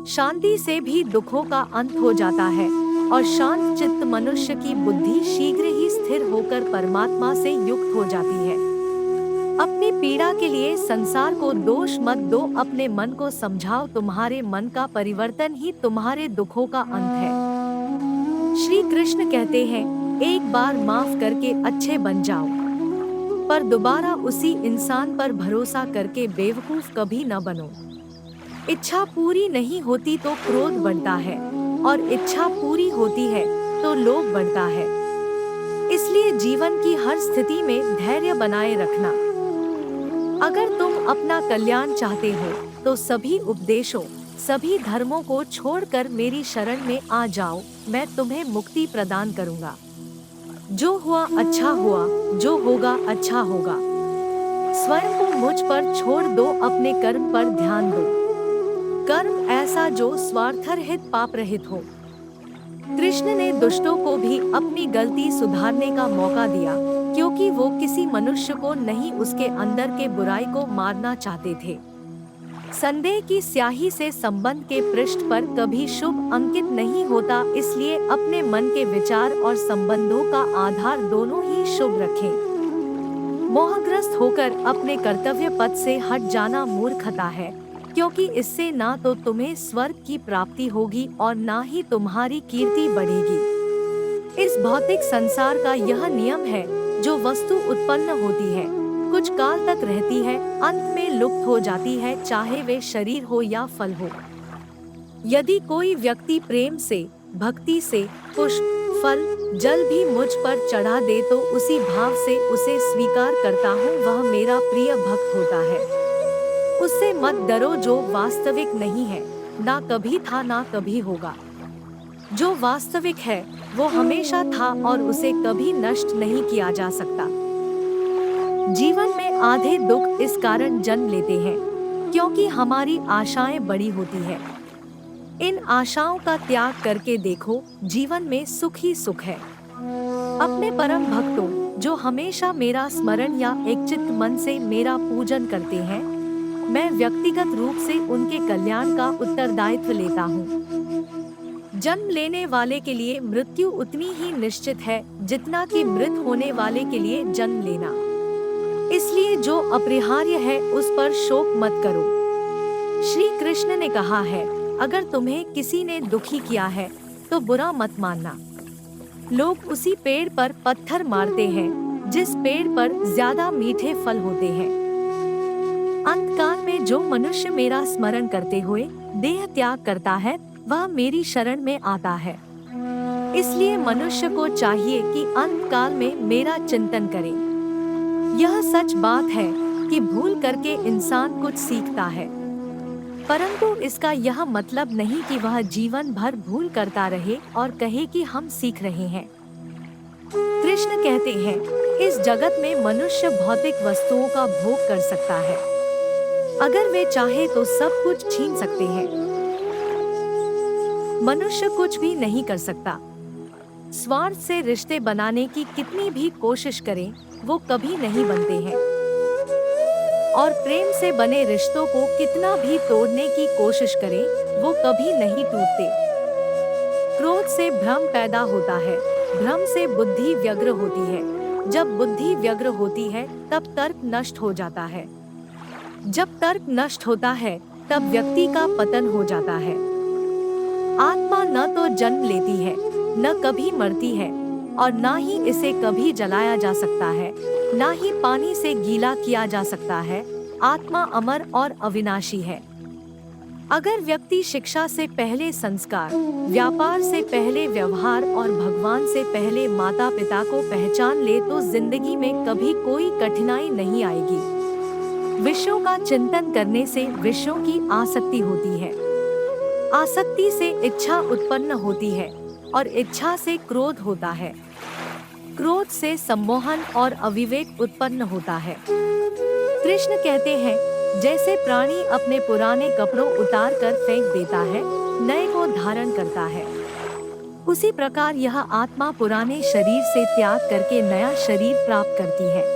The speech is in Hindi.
शांति से भी दुखों का अंत हो जाता है और शांत चित्त मनुष्य की बुद्धि शीघ्र ही स्थिर होकर परमात्मा से युक्त हो जाती है। अपनी पीड़ा के लिए संसार को दोष मत दो, अपने मन को समझाओ, तुम्हारे मन का परिवर्तन ही तुम्हारे दुखों का अंत है। श्री कृष्ण कहते हैं, एक बार माफ करके अच्छे बन जाओ, पर दोबारा उसी इंसान पर भरोसा करके बेवकूफ कभी न बनो। इच्छा पूरी नहीं होती तो क्रोध बढ़ता है और इच्छा पूरी होती है तो लोभ बढ़ता है। इसलिए जीवन की हर स्थिति में धैर्य बनाए रखना। अगर तुम अपना कल्याण चाहते हो तो सभी उपदेशों, सभी धर्मों को छोड़कर मेरी शरण में आ जाओ, मैं तुम्हें मुक्ति प्रदान करूंगा। जो हुआ अच्छा हुआ, जो होगा अच्छा होगा। स्वयं को मुझ पर छोड़ दो, अपने कर्म पर ध्यान दो। कर्म ऐसा जो स्वार्थरहित पाप रहित हो। कृष्ण ने दुष्टों को भी अपनी गलती सुधारने का मौका दिया, क्योंकि वो किसी मनुष्य को नहीं, उसके अंदर के बुराई को मारना चाहते थे। संदेह की स्याही से संबंध के पृष्ठ पर कभी शुभ अंकित नहीं होता, इसलिए अपने मन के विचार और संबंधों का आधार दोनों ही शुभ रखें। मोहग्रस्त होकर अपने कर्तव्य पथ से हट जाना मूर्खता है, क्योंकि इससे ना तो तुम्हें स्वर्ग की प्राप्ति होगी और ना ही तुम्हारी कीर्ति बढ़ेगी। इस भौतिक संसार का यह नियम है, जो वस्तु उत्पन्न होती है, कुछ काल तक रहती है, अंत में लुप्त हो जाती है, चाहे वे शरीर हो या फल हो। यदि कोई व्यक्ति प्रेम से, भक्ति से पुष्प, फल, जल भी मुझ पर चढ़ा दे तो उसी भाव से उसे स्वीकार करता हूँ, वह मेरा प्रिय भक्त होता है। उससे मत डरो जो वास्तविक नहीं है, ना कभी था ना कभी होगा। जो वास्तविक है वो हमेशा था और उसे कभी नष्ट नहीं किया जा सकता। जीवन में आधे दुख इस कारण जन्म लेते हैं क्योंकि हमारी आशाएं बड़ी होती है। इन आशाओं का त्याग करके देखो, जीवन में सुख ही सुख है। अपने परम भक्तों, जो हमेशा मेरा स्मरण या एकचित्त मन से मेरा पूजन करते हैं, मैं व्यक्तिगत रूप से उनके कल्याण का उत्तरदायित्व लेता हूँ। जन्म लेने वाले के लिए मृत्यु उतनी ही निश्चित है जितना कि मृत होने वाले के लिए जन्म लेना। इसलिए जो अपरिहार्य है उस पर शोक मत करो। श्री कृष्ण ने कहा है, अगर तुम्हें किसी ने दुखी किया है तो बुरा मत मानना। लोग उसी पेड़ पर पत्थर मारते हैं जिस पेड़ पर ज्यादा मीठे फल होते हैं। अंतकाल में जो मनुष्य मेरा स्मरण करते हुए देह त्याग करता है, वह मेरी शरण में आता है। इसलिए मनुष्य को चाहिए कि अंतकाल में मेरा चिंतन करे। यह सच बात है कि भूल करके इंसान कुछ सीखता है, परंतु इसका यह मतलब नहीं कि वह जीवन भर भूल करता रहे और कहे कि हम सीख रहे हैं। कृष्ण कहते हैं, इस जगत में मनुष्य भौतिक वस्तुओं का भोग कर सकता है। अगर वे चाहे तो सब कुछ छीन सकते हैं। मनुष्य कुछ भी नहीं कर सकता। स्वार्थ से रिश्ते बनाने की कितनी भी कोशिश करें, वो कभी नहीं बनते हैं। और प्रेम से बने रिश्तों को कितना भी तोड़ने की कोशिश करें, वो कभी नहीं टूटते। क्रोध से भ्रम पैदा होता है, भ्रम से बुद्धि व्यग्र होती है। जब बुद्धि व्यग्र होती है तब तर्क नष्ट हो जाता है। जब तर्क नष्ट होता है तब व्यक्ति का पतन हो जाता है। आत्मा न तो जन्म लेती है, न कभी मरती है, और न ही इसे कभी जलाया जा सकता है, न ही पानी से गीला किया जा सकता है। आत्मा अमर और अविनाशी है। अगर व्यक्ति शिक्षा से पहले संस्कार, व्यापार से पहले व्यवहार और भगवान से पहले माता पिता को पहचान ले तो जिंदगी में कभी कोई कठिनाई नहीं आएगी। विषयों का चिंतन करने से विषयों की आसक्ति होती है। आसक्ति से इच्छा उत्पन्न होती है और इच्छा से क्रोध होता है। क्रोध से सम्मोहन और अविवेक उत्पन्न होता है। कृष्ण कहते हैं, जैसे प्राणी अपने पुराने कपड़ों उतार कर फेंक देता है, नए को धारण करता है, उसी प्रकार यह आत्मा पुराने शरीर से त्याग करके नया शरीर प्राप्त करती है।